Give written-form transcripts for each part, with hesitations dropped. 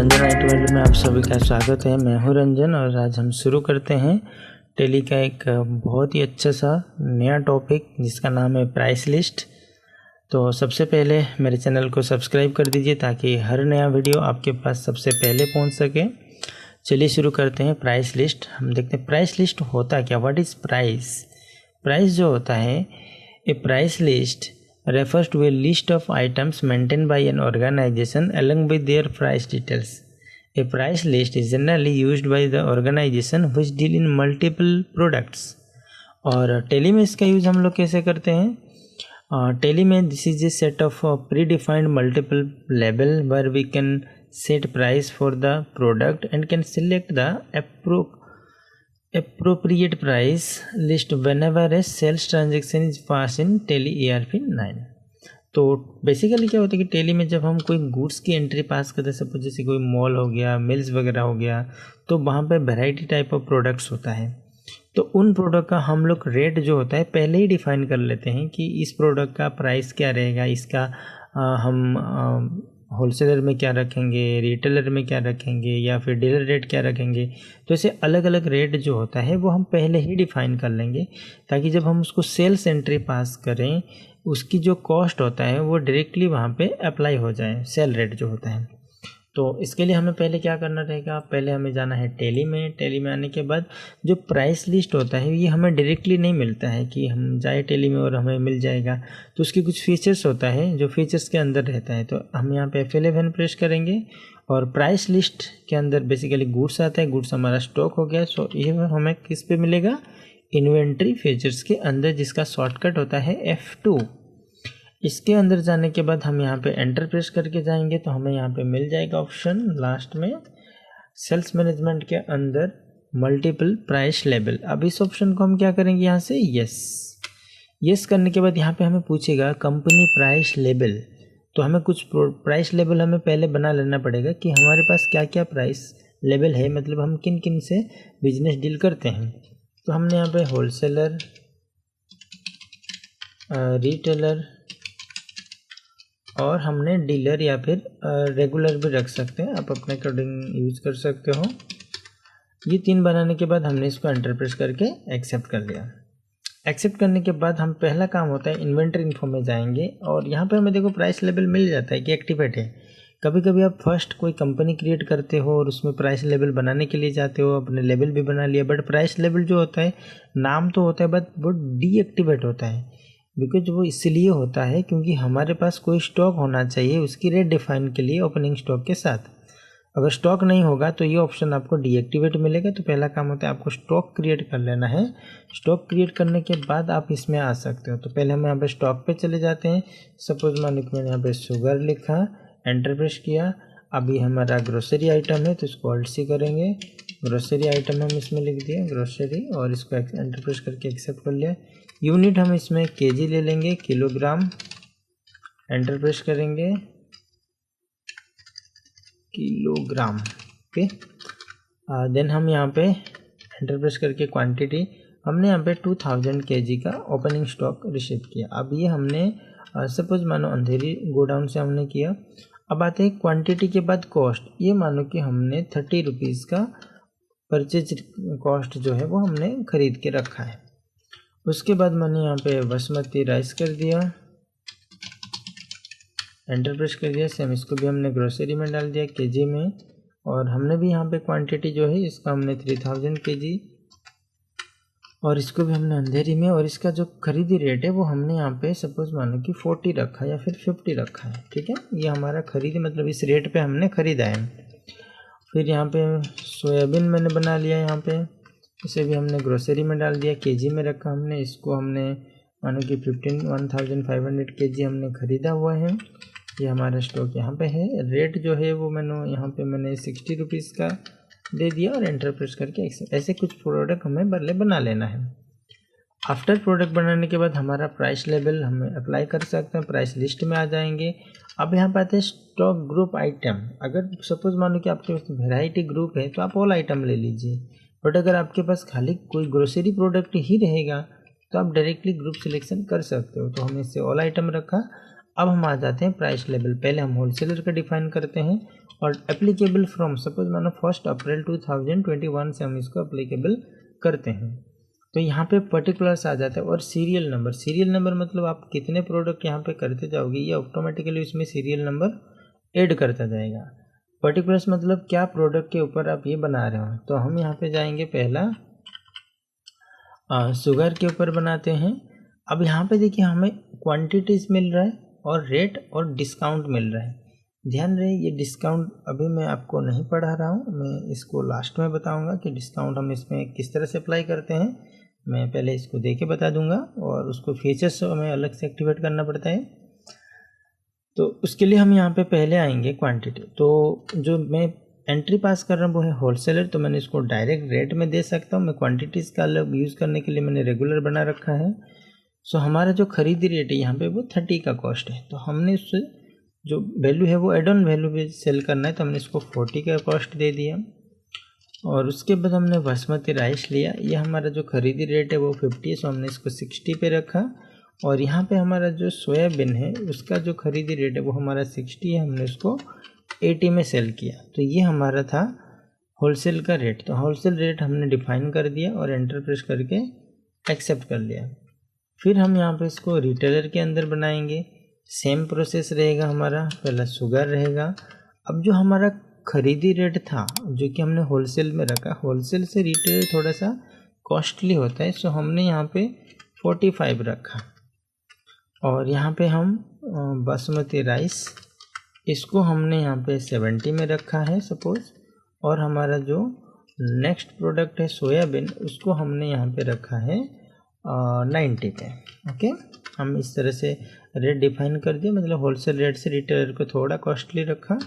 Ranjan IT world में आप सभी का स्वागत है। मैं हूं रंजन और आज हम शुरू करते हैं टेली का एक बहुत ही अच्छा सा नया टॉपिक जिसका नाम है प्राइस लिस्ट। तो सबसे पहले मेरे चैनल को सब्सक्राइब कर दीजिए ताकि हर नया वीडियो आपके पास सबसे पहले पहुंच सके। चलिए शुरू करते हैं प्राइस लिस्ट। हम देखते हैं प्राइस लिस्ट होता क्या, व्हाट इज़ प्राइस। प्राइस जो होता है, a price list refers to a list of items maintained by an organization along with their price details. A price list is generally used by the organization which deal in multiple products. और tele में इसका use हम लोग कैसे करते हैं? Tally में this is a set of predefined multiple level where we can set price for the product and can select the appropriate price list whenever a sales transaction is passed in Tally ERP 9। तो basically क्या होता है कि tele में जब हम कोई goods की एंट्री पास करते हैं, सपोज जैसे कोई मॉल हो गया, मिल्स वगैरह हो गया, तो वहाँ पे वैरायटी टाइप ऑफ प्रोडक्ट्स होता है। तो उन प्रोडक्ट का हम लोग रेट जो होता है पहले ही डिफाइन कर लेते हैं कि इस प्रोडक्ट का प्राइस क्या रहेगा, इसका हम होलसेलर में क्या रखेंगे, रिटेलर में क्या रखेंगे या फिर डीलर रेट क्या रखेंगे। तो ऐसे अलग अलग रेट जो होता है वो हम पहले ही डिफाइन कर लेंगे ताकि जब हम उसको सेल्स एंट्री पास करें उसकी जो कॉस्ट होता है वो डायरेक्टली वहाँ पे अप्लाई हो जाए, सेल रेट जो होता है। तो इसके लिए हमें पहले क्या करना रहेगा, पहले हमें जाना है टेली में। टेली में आने के बाद जो प्राइस लिस्ट होता है ये हमें डायरेक्टली नहीं मिलता है कि हम जाए टेली में और हमें मिल जाएगा। तो उसकी कुछ फीचर्स होता है जो फीचर्स के अंदर रहता है। तो हम यहाँ पे F11 प्रेस करेंगे और प्राइस लिस्ट के अंदर बेसिकली गुड्स आता है। गुड्स हमारा स्टॉक हो गया। सो ये हमें किस पे मिलेगा, इन्वेंट्री फीचर्स के अंदर, जिसका शॉर्टकट होता है F2। इसके अंदर जाने के बाद हम यहाँ पे एंटर प्रेस करके जाएंगे तो हमें यहाँ पे मिल जाएगा ऑप्शन लास्ट में, सेल्स मैनेजमेंट के अंदर मल्टीपल प्राइस लेवल। अब इस ऑप्शन को हम क्या करेंगे, यहाँ से यस करने के बाद यहाँ पे हमें पूछेगा कंपनी प्राइस लेवल। तो हमें कुछ प्राइस लेवल हमें पहले बना लेना पड़ेगा कि हमारे पास क्या क्या प्राइस लेवल है, मतलब हम किन किन से बिजनेस डील करते हैं। तो हमने यहाँ पे होलसेलर, रिटेलर और हमने डीलर या फिर रेगुलर भी रख सकते हैं, आप अपने अकॉर्डिंग यूज़ कर सकते हो। ये 3 बनाने के बाद हमने इसको एंटर प्रेस करके एक्सेप्ट कर लिया। एक्सेप्ट करने के बाद हम पहला काम होता है इन्वेंटरी इन्फो में जाएंगे और यहाँ पे हमें देखो प्राइस लेवल मिल जाता है कि एक्टिवेट है। कभी कभी आप फर्स्ट कोई कंपनी क्रिएट करते हो और उसमें प्राइस लेवल बनाने के लिए जाते हो, अपने लेवल भी बना लिया, बट प्राइस लेवल जो होता है नाम तो होता है बट वो डीएक्टिवेट होता है। बिकॉज वो इसलिए होता है क्योंकि हमारे पास कोई स्टॉक होना चाहिए उसकी रेट डिफाइन के लिए ओपनिंग स्टॉक के साथ। अगर स्टॉक नहीं होगा तो ये ऑप्शन आपको डीएक्टिवेट मिलेगा। तो पहला काम होता है आपको स्टॉक क्रिएट कर लेना है। स्टॉक क्रिएट करने के बाद आप इसमें आ सकते हो। तो पहले हम यहाँ पे स्टॉक पे चले जाते हैं। सपोज मान लो मैंने यहाँ पे शुगर लिखा, एंटर प्रेस किया। अभी हमारा ग्रोसरी आइटम है तो इसको ऑल्ट सी करेंगे, ग्रोसरी आइटम हम इसमें लिख दिए ग्रोसरी, और इसको एंटर प्रेस करके एक्सेप्ट कर लिया। यूनिट हम इसमें केजी ले लेंगे, किलोग्राम, एंटर प्रेस करेंगे, किलोग्राम पे। देन हम यहाँ पे एंटर प्रेस करके क्वांटिटी हमने यहाँ पे 2000 केजी का ओपनिंग स्टॉक रिसीव किया। अब ये हमने सपोज मानो अंधेरी गोडाउन से हमने किया। अब आते हैं क्वांटिटी के बाद कॉस्ट। ये मानो कि हमने 30 रुपीज़ का परचेज कॉस्ट जो है वो हमने ख़रीद के रखा है। उसके बाद मैंने यहाँ पे बासमती राइस कर दिया, एंटर प्रेस कर दिया। सेम इसको भी हमने ग्रोसरी में डाल दिया केजी में, और हमने भी यहाँ पे क्वांटिटी जो है इसका हमने 3000 केजी, और इसको भी हमने अंधेरी में, और इसका जो खरीदी रेट है वो हमने यहाँ पे सपोज मानो कि 40 रखा है या फिर 50 रखा है। ठीक है, ये हमारा खरीदी मतलब इस रेट पे हमने ख़रीदा है। फिर यहाँ पे सोयाबीन मैंने बना लिया, यहाँ पे इसे भी हमने ग्रोसरी में डाल दिया, केजी में रखा हमने। इसको हमने मानो कि 1500 केजी हमने ख़रीदा हुआ है। ये हमारा स्टॉक यहाँ पे है। रेट जो है वो मैंने 60 रुपीज़ का दे दिया और एंटर प्रेस करके ऐसे कुछ प्रोडक्ट हमें बना लेना है। आफ्टर प्रोडक्ट बनाने के बाद हमारा प्राइस लेवल हमें अप्लाई कर सकते हैं, प्राइस लिस्ट में आ जाएंगे। अब यहाँ पे आते हैं स्टॉक ग्रुप आइटम। अगर सपोज मानो कि आपके पास वैरायटी ग्रुप है तो आप ऑल आइटम ले लीजिए, बट अगर आपके पास खाली कोई ग्रोसरी प्रोडक्ट ही रहेगा तो आप डायरेक्टली ग्रुप सिलेक्शन कर सकते हो। तो हमने इससे ऑल आइटम रखा। अब हम आ जाते हैं प्राइस लेवल। पहले हम होलसेलर का डिफाइन करते हैं और एप्लीकेबल फ्रॉम, सपोज मानो 1 अप्रैल 2021 से हम इसको एप्लीकेबल करते हैं। तो यहाँ पे पर्टिकुलर्स आ जाता है और सीरियल नंबर मतलब आप कितने प्रोडक्ट यहाँ पे करते जाओगे ये ऑटोमेटिकली इसमें सीरियल नंबर ऐड करता जाएगा। पर्टिकुलर्स मतलब क्या प्रोडक्ट के ऊपर आप ये बना रहे हो। तो हम यहाँ पे जाएंगे, पहला शुगर के ऊपर बनाते हैं। अब यहाँ पे देखिए हमें क्वांटिटीज़ मिल रहा है और रेट और डिस्काउंट मिल रहा है। ध्यान रहे ये डिस्काउंट अभी मैं आपको नहीं पढ़ा रहा हूँ, मैं इसको लास्ट में बताऊँगा कि डिस्काउंट हम इसमें किस तरह से अप्लाई करते हैं। मैं पहले इसको दे के बता दूँगा और उसको फीचर्स हमें अलग से एक्टिवेट करना पड़ता है। तो उसके लिए हम यहाँ पे पहले आएंगे क्वांटिटी। तो जो मैं एंट्री पास कर रहा हूँ वो है होलसेलर, तो मैंने इसको डायरेक्ट रेट में दे सकता हूँ। मैं क्वांटिटीज़ का अलग यूज़ करने के लिए मैंने रेगुलर बना रखा है। सो हमारा जो खरीदी रेट है यहाँ पे वो 30 का कॉस्ट है। तो हमने उससे जो वैल्यू है वो एड ऑन वैल्यू पे सेल करना है, तो हमने इसको 40 का कॉस्ट दे दिया। और उसके बाद हमने बासमती राइस लिया, ये हमारा जो खरीदी रेट है वो 50 है, सो हमने इसको 60 पे रखा। और यहाँ पे हमारा जो सोयाबीन है उसका जो खरीदी रेट है वो हमारा 60 है, हमने उसको 80 में सेल किया। तो ये हमारा था होलसेल का रेट। तो होलसेल रेट हमने डिफाइन कर दिया और एंटर प्रेस करके एक्सेप्ट कर लिया। फिर हम यहाँ पे इसको रिटेलर के अंदर बनाएंगे। सेम प्रोसेस रहेगा हमारा, पहला शुगर रहेगा। अब जो हमारा खरीदी रेट था जो कि हमने होलसेल में रखा, होलसेल से रिटेल थोड़ा सा कॉस्टली होता है, सो हमने यहाँ पे 45 रखा। और यहाँ पे हम बासमती राइस इसको हमने यहाँ पे 70 में रखा है सपोज़। और हमारा जो नेक्स्ट प्रोडक्ट है सोयाबीन उसको हमने यहाँ पे रखा है 90 पे। ओके, हम इस तरह से रेट डिफाइन कर दिया, मतलब होलसेल रेट से रिटेलर को थोड़ा कॉस्टली रखा।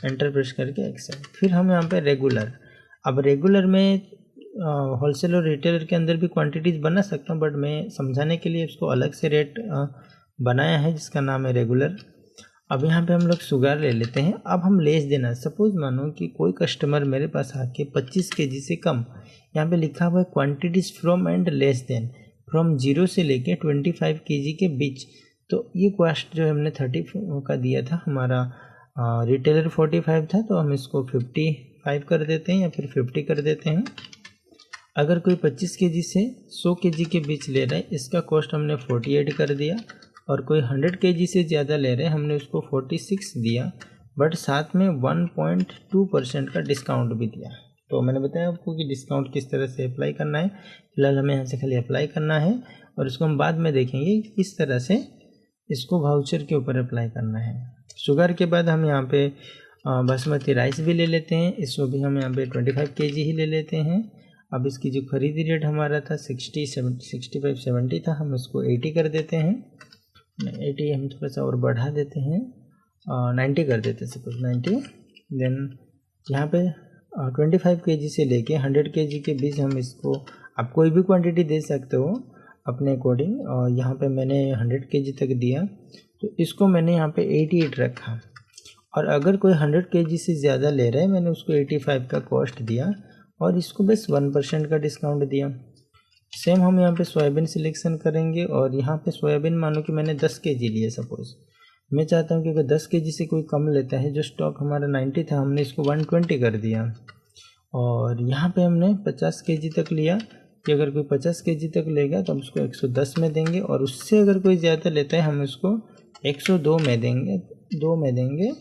एंटर प्रेस करके एक्सेप्ट। फिर हम यहाँ पे रेगुलर, अब रेगुलर में होलसेल और रिटेलर के अंदर भी क्वांटिटीज़ बना सकता हूँ, बट मैं समझाने के लिए उसको अलग से रेट बनाया है जिसका नाम है रेगुलर। अब यहाँ पे हम लोग शुगर ले लेते हैं। अब हम लेस देना, सपोज मानो कि कोई कस्टमर मेरे पास आके 25 kg से कम, यहाँ पे लिखा हुआ है quantities from and less than, from 0 से लेके 25 kg के बीच। तो ये कॉस्ट जो हमने 30 का दिया था, हमारा रिटेलर 45 था, तो हम इसको 55 कर देते हैं या फिर 50 कर देते हैं। अगर कोई 25 kg से 100 kg के बीच ले रहा है, इसका कॉस्ट हमने 48 कर दिया। और कोई 100 kg से ज़्यादा ले रहे हैं, हमने उसको 46 दिया, बट साथ में 1.2% का डिस्काउंट भी दिया। तो मैंने बताया आपको कि डिस्काउंट किस तरह से अप्लाई करना है। फिलहाल हमें यहाँ से खाली अप्लाई करना है और इसको हम बाद में देखेंगे किस तरह से इसको वाउचर के ऊपर अप्लाई करना है। शुगर के बाद हम यहाँ पे बासमती राइस भी ले लेते हैं, इसको भी हम यहाँ पे 25 kg ही ले लेते हैं। अब इसकी जो खरीदी रेट हमारा था 65-70 था, हम इसको 80 कर देते हैं। 80 हम थोड़ा सा और बढ़ा देते हैं, 90 कर देते हैं सपोज 90। देन यहाँ पे 25 kg से लेके 100 kg के बीच हम इसको, आप कोई भी क्वांटिटी दे सकते हो अपने अकॉर्डिंग। और यहाँ पे मैंने 100 kg तक दिया, तो इसको मैंने यहाँ पे 88 रखा। और अगर कोई 100 kg से ज़्यादा ले रहा है, मैंने उसको 85 का कॉस्ट दिया और इसको बस 1% का डिस्काउंट दिया। सेम हम यहाँ पे सोयाबीन सिलेक्शन करेंगे और यहाँ पे सोयाबीन मानो कि मैंने 10 kg लिया सपोज़। मैं चाहता हूँ कि अगर 10 kg से कोई कम लेता है, जो स्टॉक हमारा 90 था, हमने इसको 120 कर दिया। और यहाँ पे हमने 50 kg तक लिया कि अगर कोई 50 kg तक लेगा तो हम उसको 110 में देंगे, और उससे अगर कोई ज़्यादा लेता है हम उसको 102 में देंगे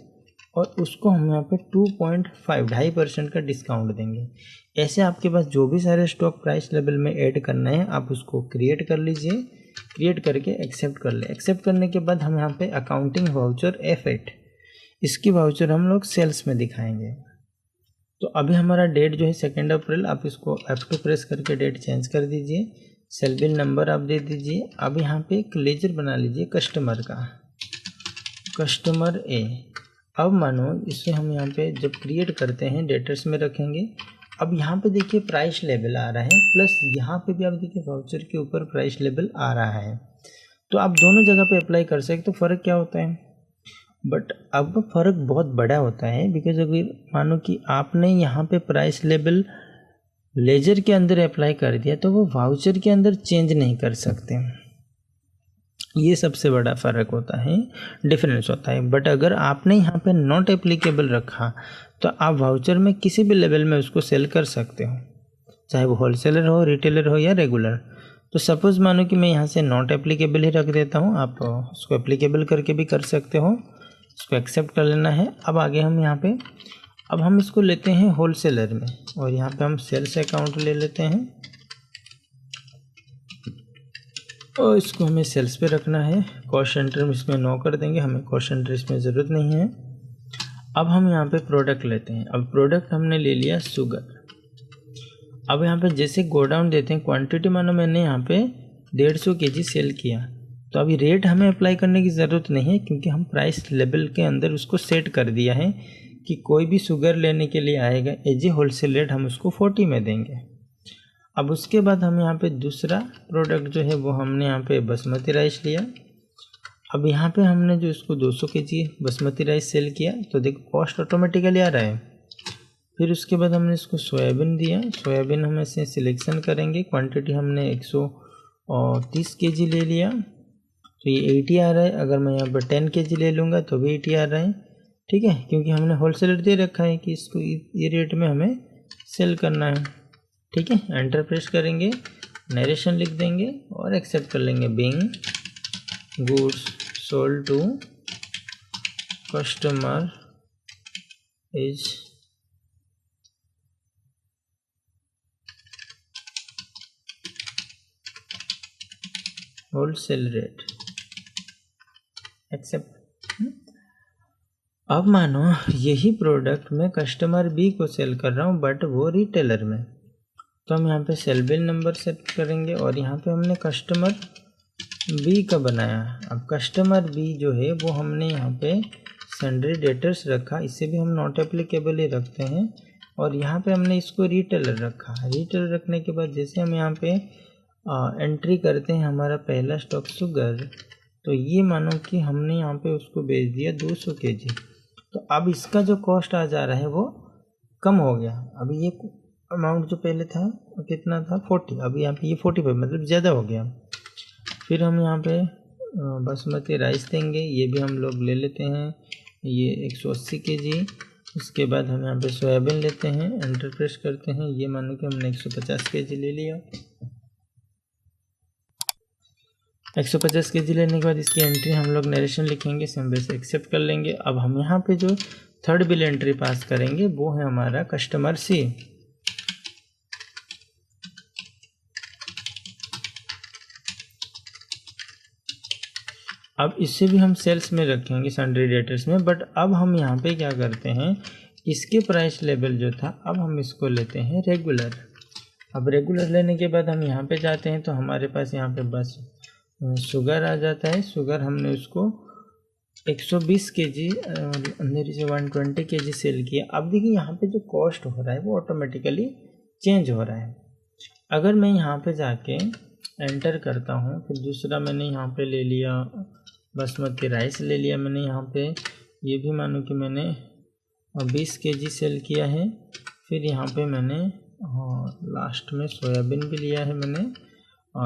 और उसको हम यहाँ पे 2.5% का डिस्काउंट देंगे। ऐसे आपके पास जो भी सारे स्टॉक प्राइस लेवल में ऐड करना है आप उसको क्रिएट कर लीजिए। क्रिएट करके एक्सेप्ट कर ले। एक्सेप्ट करने के बाद हम यहाँ पे अकाउंटिंग वाउचर F8, इसकी वाउचर हम लोग सेल्स में दिखाएंगे। तो अभी हमारा डेट जो है 2 अप्रैल, आप इसको F2 प्रेस करके डेट चेंज कर दीजिए। सेल बिल नंबर आप दे दीजिए। अब यहाँ पे एक लेजर बना लीजिए कस्टमर का, कस्टमर A। अब मानो इसे हम यहाँ पे जब क्रिएट करते हैं डेटर्स में रखेंगे। अब यहाँ पे देखिए प्राइस लेवल आ रहा है, प्लस यहाँ पे भी आप देखिए वाउचर के ऊपर प्राइस लेवल आ रहा है। तो आप दोनों जगह पे अप्लाई कर सकते। तो फ़र्क क्या होता है, बट अब फ़र्क बहुत बड़ा होता है, बिकॉज अगर मानो कि आपने यहाँ पे प्राइस लेवल लेजर के अंदर अप्लाई कर दिया तो वो वाउचर के अंदर चेंज नहीं कर सकते। ये सबसे बड़ा फ़र्क होता है, डिफरेंस होता है। बट अगर आपने यहाँ पे नॉट एप्लीकेबल रखा तो आप वाउचर में किसी भी लेवल में उसको सेल कर सकते हो, चाहे वो होलसेलर हो, रिटेलर हो या रेगुलर। तो सपोज़ मानो कि मैं यहाँ से नॉट एप्लीकेबल ही रख देता हूँ, आप उसको एप्लीकेबल करके भी कर सकते हो, इसको एक्सेप्ट कर लेना है। अब आगे हम यहाँ पे अब हम इसको लेते हैं होलसेलर में, और यहाँ पे हम सेल्स अकाउंट ले लेते हैं और इसको हमें सेल्स पे रखना है। कॉस्ट सेंटर में इसमें 9 कर देंगे, हमें कॉस्ट सेंटर इसमें ज़रूरत नहीं है। अब हम यहाँ पे प्रोडक्ट लेते हैं। अब प्रोडक्ट हमने ले लिया शुगर। अब यहाँ पे जैसे गोडाउन देते हैं, क्वांटिटी मानो मैंने यहाँ पे 150 kg सेल किया, तो अभी रेट हमें अप्लाई करने की ज़रूरत नहीं है, क्योंकि हम प्राइस लेवल के अंदर उसको सेट कर दिया है कि कोई भी शुगर लेने के लिए आएगा एज ए होलसेल रेट हम उसको 40 में देंगे। अब उसके बाद हम यहाँ पे दूसरा प्रोडक्ट जो है वो हमने यहाँ पे बासमती राइस लिया। अब यहाँ पे हमने जो इसको 200 kg बासमती राइस सेल किया, तो देखो कॉस्ट ऑटोमेटिकली आ रहा है। फिर उसके बाद हमने इसको सोयाबीन दिया। सोयाबीन हम ऐसे सिलेक्शन करेंगे, क्वांटिटी हमने 130 kg ले लिया, तो ये 80 आ रहा है। अगर मैं यहाँ पर 10 kg ले लूँगा तो भी 80 आ रहा है, ठीक है, क्योंकि हमने होलसेलर दे रखा है कि इसको ये रेट में हमें सेल करना है, ठीक है। एंटर प्रेस करेंगे, नरेशन लिख देंगे और एक्सेप्ट कर लेंगे। Being goods sold to customer is wholesale rate, accept. अब मानो यही प्रोडक्ट मैं कस्टमर बी को सेल कर रहा हूँ, बट वो रिटेलर में, तो हम यहाँ पे सेल बिल नंबर सेट करेंगे और यहाँ पे हमने कस्टमर बी का बनाया। अब कस्टमर बी जो है वो हमने यहाँ पे सन्ड्री डेटर्स रखा, इसे भी हम नॉट एप्लीकेबल ही रखते हैं, और यहाँ पे हमने इसको रिटेलर रखा। रिटेलर रखने के बाद जैसे हम यहाँ पे एंट्री करते हैं हमारा पहला स्टॉक शुगर, तो ये मानो कि हमने यहाँ पे उसको बेच दिया 200 kg, तो अब इसका जो कॉस्ट आ जा रहा है वो कम हो गया। अभी ये अमाउंट जो पहले था कितना था 40, अभी यहाँ पे ये 45, मतलब ज़्यादा हो गया। फिर हम यहाँ पे बासमती राइस देंगे, ये भी हम लोग ले लेते हैं, ये 180 kg। उसके बाद हम यहाँ पे सोयाबीन लेते हैं, एंटर प्रेस करते हैं, ये मानो कि हमने 150 kg ले लिया। 150 kg लेने के बाद इसकी एंट्री हम लोग नरेशन लिखेंगे, सिंबल से एक्सेप्ट कर लेंगे। अब हम यहाँ पे जो थर्ड बिल एंट्री पास करेंगे वो है हमारा कस्टमर सी। अब इसे भी हम सेल्स में रखेंगे, सन्ड्री डेटर्स में, बट अब हम यहाँ पे क्या करते हैं, इसके प्राइस लेवल जो था अब हम इसको लेते हैं रेगुलर। अब रेगुलर लेने के बाद हम यहाँ पे जाते हैं, तो हमारे पास यहाँ पे बस शुगर आ जाता है। शुगर हमने उसको 120 kg अंधेरी से 120 kg सेल किया। अब देखिए यहाँ पे जो कॉस्ट हो रहा है वो ऑटोमेटिकली चेंज हो रहा है। अगर मैं यहाँ पे जाके एंटर करता हूँ, फिर दूसरा मैंने यहाँ पे ले लिया बासमती राइस ले लिया मैंने यहाँ पे, ये भी मानो कि मैंने 20 kg सेल किया है। फिर यहाँ पे मैंने लास्ट में सोयाबीन भी लिया है मैंने,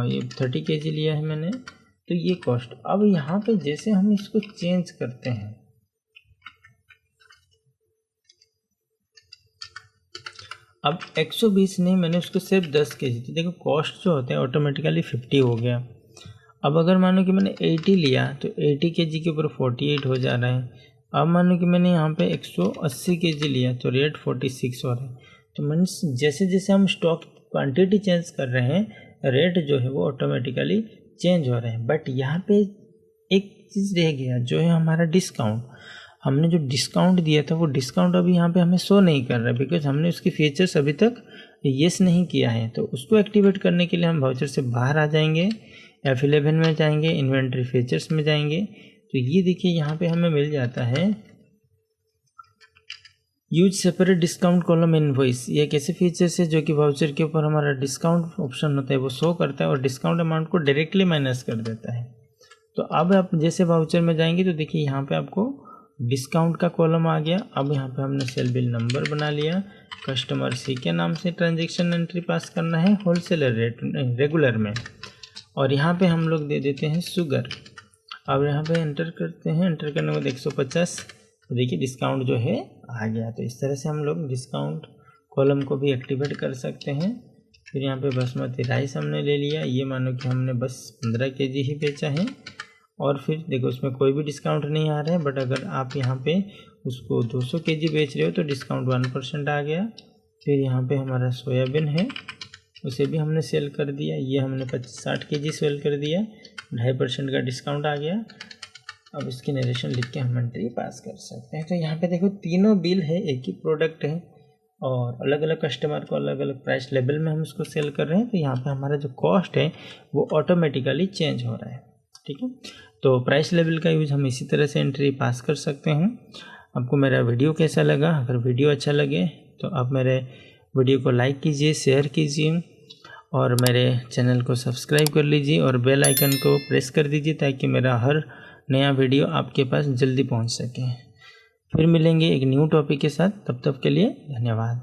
ये 30 kg लिया है मैंने। तो ये कॉस्ट, अब यहाँ पे जैसे हम इसको चेंज करते हैं, अब 120 नहीं, मैंने उसको सिर्फ 10 kg, तो देखो कॉस्ट जो होता है ऑटोमेटिकली 50 हो गया। अब अगर मानो कि मैंने 80 लिया तो 80 kg के ऊपर 48 हो जा रहा है। अब मानो कि मैंने यहाँ पे 180 kg लिया तो रेट 46 हो रहा है। तो मीन्स जैसे जैसे हम स्टॉक क्वांटिटी चेंज कर रहे हैं, रेट जो है वो ऑटोमेटिकली चेंज हो रहे हैं। बट यहाँ पे एक चीज़ रह गया जो है हमारा डिस्काउंट। हमने जो डिस्काउंट दिया था वो डिस्काउंट अभी यहाँ पे हमें शो नहीं कर रहा है, बिकॉज हमने उसकी फीचर्स अभी तक येस नहीं किया है। तो उसको एक्टिवेट करने के लिए हम वाउचर से बाहर आ जाएंगे, F11 में जाएंगे, इन्वेंट्री फीचर्स में जाएंगे, तो ये देखिए यहाँ पे हमें मिल जाता है use separate discount column invoice. ये एक ऐसे फीचर्स है जो कि वाउचर के ऊपर हमारा डिस्काउंट ऑप्शन होता है वो शो करता है और डिस्काउंट अमाउंट को डायरेक्टली माइनस कर देता है। तो अब आप जैसे वाउचर में जाएंगे तो देखिए यहाँ पे आपको डिस्काउंट का कॉलम आ गया। अब यहाँ पे हमने सेल बिल नंबर बना लिया, कस्टमर सी के नाम से ट्रांजेक्शन एंट्री पास करना है होलसेलर रेट रेगुलर में, और यहाँ पे हम लोग दे देते हैं शुगर। अब यहाँ पे एंटर करते हैं, एंटर करने के बाद 150, तो देखिए डिस्काउंट जो है आ गया। तो इस तरह से हम लोग डिस्काउंट कॉलम को भी एक्टिवेट कर सकते हैं। फिर यहाँ पे बासमती राइस हमने ले लिया, ये मानो कि हमने बस 15 kg ही बेचा है, और फिर देखो उसमें कोई भी डिस्काउंट नहीं आ रहा है। बट अगर आप यहाँ पे उसको 200 kg बेच रहे हो तो डिस्काउंट 1% आ गया। फिर यहाँ पे हमारा सोयाबीन है, उसे भी हमने सेल कर दिया, ये हमने 60 kg सेल कर दिया, 2.5% का डिस्काउंट आ गया। अब इसकी नरेशन लिख के हम एंट्री पास कर सकते हैं। तो यहाँ पे देखो तीनों बिल है, एक ही प्रोडक्ट है और अलग अलग कस्टमर को अलग अलग प्राइस लेवल में हम उसको सेल कर रहे हैं। तो यहाँ पे हमारा जो कॉस्ट है वो ऑटोमेटिकली चेंज हो रहा है, ठीक है। तो प्राइस लेवल का यूज़ हम इसी तरह से एंट्री पास कर सकते हैं। आपको मेरा वीडियो कैसा लगा? अगर वीडियो अच्छा लगे तो आप मेरे वीडियो को लाइक कीजिए, शेयर कीजिए और मेरे चैनल को सब्सक्राइब कर लीजिए और बेल आइकन को प्रेस कर दीजिए ताकि मेरा हर नया वीडियो आपके पास जल्दी पहुंच सके। फिर मिलेंगे एक न्यू टॉपिक के साथ, तब तक के लिए धन्यवाद।